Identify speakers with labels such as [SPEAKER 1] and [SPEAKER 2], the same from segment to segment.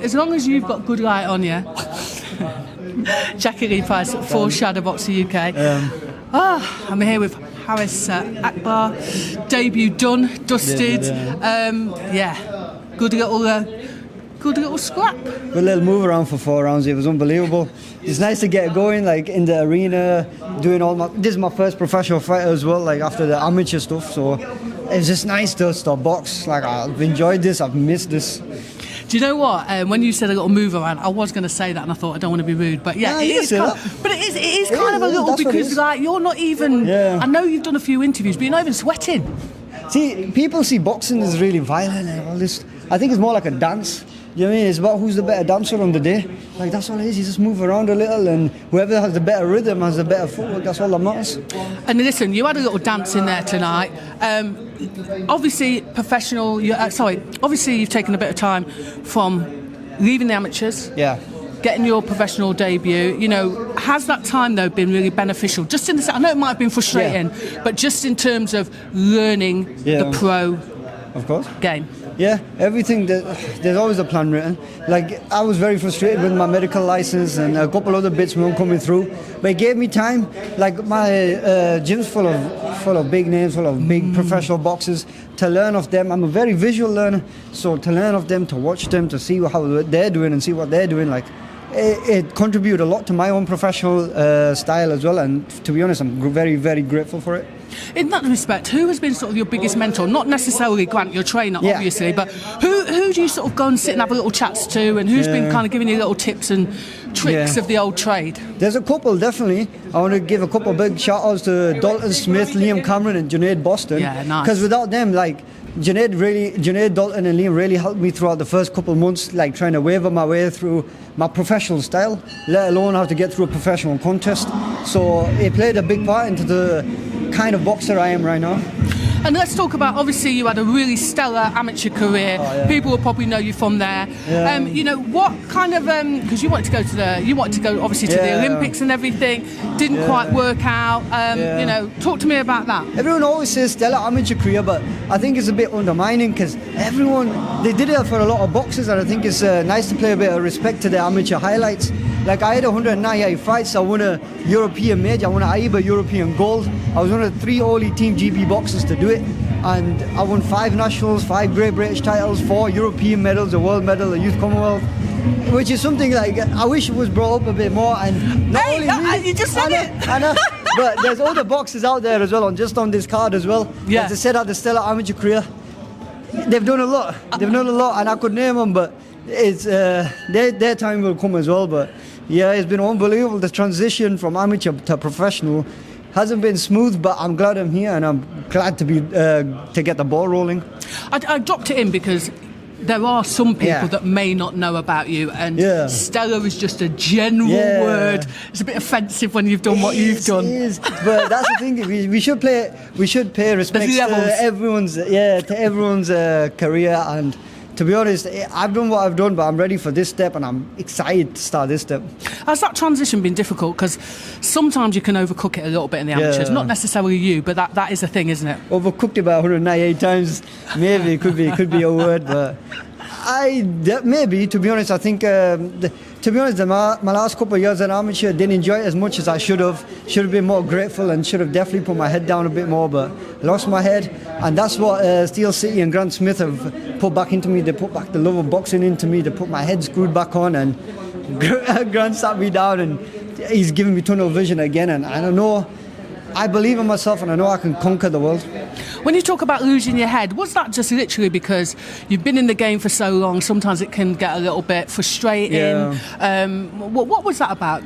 [SPEAKER 1] as long as you've got good light on you. Jackie Lee Price for Shadowboxruk UK. I'm here with Harris AKBAR. Debut done, dusted. Good little scrap.
[SPEAKER 2] Good little move around for 4 rounds. It was unbelievable. It's nice to get going, like in the arena, doing all my. This is my first professional fight as well, like after the amateur stuff. So it's just nice to start box. Like I've enjoyed this. I've missed this.
[SPEAKER 1] Do you know what? When you said a little move around, I was going to say that, and I thought I don't want to be rude, but yeah, it is kind of a little, because like you're not even. Yeah. I know you've done a few interviews, but you're not even sweating.
[SPEAKER 2] See, people see boxing as really violent and all this. I think it's more like a dance. You know what I mean? It's about who's the better dancer on the day. Like that's all it is. You just move around a little, and whoever has the better rhythm has the better footwork. That's all that matters.
[SPEAKER 1] And listen, you had a little dance in there tonight. Obviously, obviously you've taken a bit of time from leaving the amateurs.
[SPEAKER 2] Yeah.
[SPEAKER 1] Getting your professional debut, you know, has that time though been really beneficial? Just in the, I know it might have been frustrating, but just in terms of learning the pro,
[SPEAKER 2] of course,
[SPEAKER 1] game.
[SPEAKER 2] Yeah, everything. There's always a plan written. Like I was very frustrated with my medical license and a couple other bits weren't coming through, but it gave me time. Like my gym's full of big names, full of big professional boxers. To learn of them, I'm a very visual learner, so to learn of them, to watch them, to see how they're doing and see what they're doing, like. It contributed a lot to my own professional style as well, and to be honest, I'm very, very grateful for it.
[SPEAKER 1] In that respect, who has been sort of your biggest mentor? Not necessarily Grant, your trainer, obviously, but who do you sort of go and sit and have a little chats to, and who's been kind of giving you little tips and tricks of the old trade?
[SPEAKER 2] There's a couple, definitely. I want to give a couple big shout-outs to Dalton Smith, Liam Cameron and Junaid Boston.
[SPEAKER 1] Yeah, nice.
[SPEAKER 2] Because without them, like, Junaid, Dalton and Liam really helped me throughout the first couple of months, like trying to waver my way through my professional style, let alone how to get through a professional contest. So it played a big part into the kind of boxer I am right now.
[SPEAKER 1] And let's talk about, obviously you had a really stellar amateur career. People will probably know you from there. You know, what kind of, because you wanted to go obviously to the Olympics and everything, didn't quite work out. You know, talk to me about that.
[SPEAKER 2] Everyone always says stellar amateur career, but I think it's a bit undermining because they did it for a lot of boxers, and I think it's nice to pay a bit of respect to the amateur highlights. Like I had 198 fights, I won a European major, I won an AKBAR European gold. I was one of the 3 only Team GB boxers to do it. And I won 5 nationals, 5 Great British titles, 4 European medals, a world medal, a youth Commonwealth, which is something like I wish it was brought up a bit more. And not only me,
[SPEAKER 1] you just said it.
[SPEAKER 2] I know, but there's other boxers out there as well, on this card as well.
[SPEAKER 1] Yeah.
[SPEAKER 2] As I said, had a stellar amateur career. They've done a lot. And I could name them, but it's their time will come as well. But yeah, it's been unbelievable. The transition from amateur to professional hasn't been smooth, but I'm glad I'm here, and I'm glad to be to get the ball rolling.
[SPEAKER 1] I dropped it in because there are some people that may not know about you, and stellar is just a general word. It's a bit offensive when you've done what you've done.
[SPEAKER 2] It is, but that's the thing. We should pay respect to everyone's career. And to be honest, I've done what I've done, but I'm ready for this step, and I'm excited to start this step.
[SPEAKER 1] Has that transition been difficult? Because sometimes you can overcook it a little bit in the amateurs. Not necessarily you, but that is a thing, isn't it?
[SPEAKER 2] Overcooked about 198 times. Maybe it could be a word, but maybe, to be honest, I think my last couple of years as an amateur, didn't enjoy it as much as I should have. Should have been more grateful and should have definitely put my head down a bit more, but I lost my head, and that's what Steel City and Grant Smith have put back into me. They put back the love of boxing into me. They put my head screwed back on, and Grant sat me down, and he's given me tunnel vision again, and I don't know. I believe in myself, and I know I can conquer the world.
[SPEAKER 1] When you talk about losing your head, was that just literally because you've been in the game for so long? Sometimes it can get a little bit frustrating. Yeah. What was that about?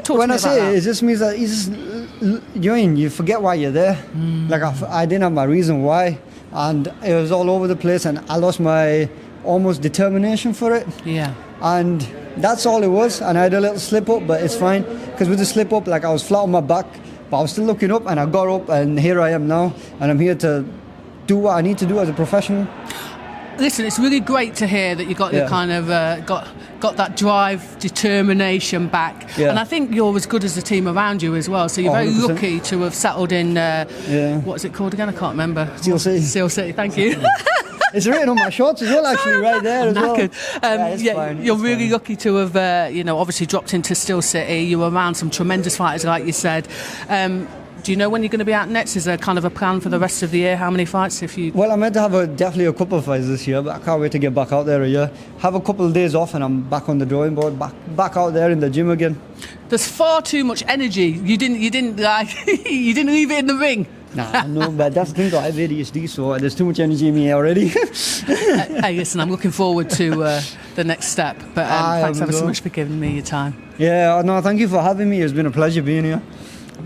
[SPEAKER 2] When I say it just means that you forget why you're there. Like I didn't have my reason why, and it was all over the place, and I lost my almost determination for it.
[SPEAKER 1] Yeah.
[SPEAKER 2] And that's all it was. And I had a little slip up, but it's fine, because with the slip up, like I was flat on my back, but I was still looking up, and I got up, and here I am now, and I'm here to do what I need to do as a professional.
[SPEAKER 1] Listen, it's really great to hear that you got your kind of got that drive, determination back, and I think you're as good as the team around you as well. So you're very
[SPEAKER 2] 100%.
[SPEAKER 1] lucky to have settled in. What's it called again? I can't remember.
[SPEAKER 2] Steel City.
[SPEAKER 1] Steel City. Thank you.
[SPEAKER 2] It's written on my shorts as well, actually, right there as well.
[SPEAKER 1] Knackered.
[SPEAKER 2] Fine,
[SPEAKER 1] you're
[SPEAKER 2] it's
[SPEAKER 1] really
[SPEAKER 2] fine.
[SPEAKER 1] lucky to have, obviously dropped into Still City. You were around some tremendous fighters, like you said. Do you know when you're going to be out next? Is there kind of a plan for the rest of the year? How many fights?
[SPEAKER 2] Well, I'm meant to have definitely a couple of fights this year, but I can't wait to get back out there a year. Have a couple of days off and I'm back on the drawing board, back out there in the gym again.
[SPEAKER 1] There's far too much energy. You didn't you didn't leave it in the ring.
[SPEAKER 2] No, but that's the thing though, I have ADHD, so there's too much energy in me already.
[SPEAKER 1] Hey, listen, I'm looking forward to the next step. But thanks ever so much for giving me your time.
[SPEAKER 2] Yeah, no, thank you for having me. It's been a pleasure being here.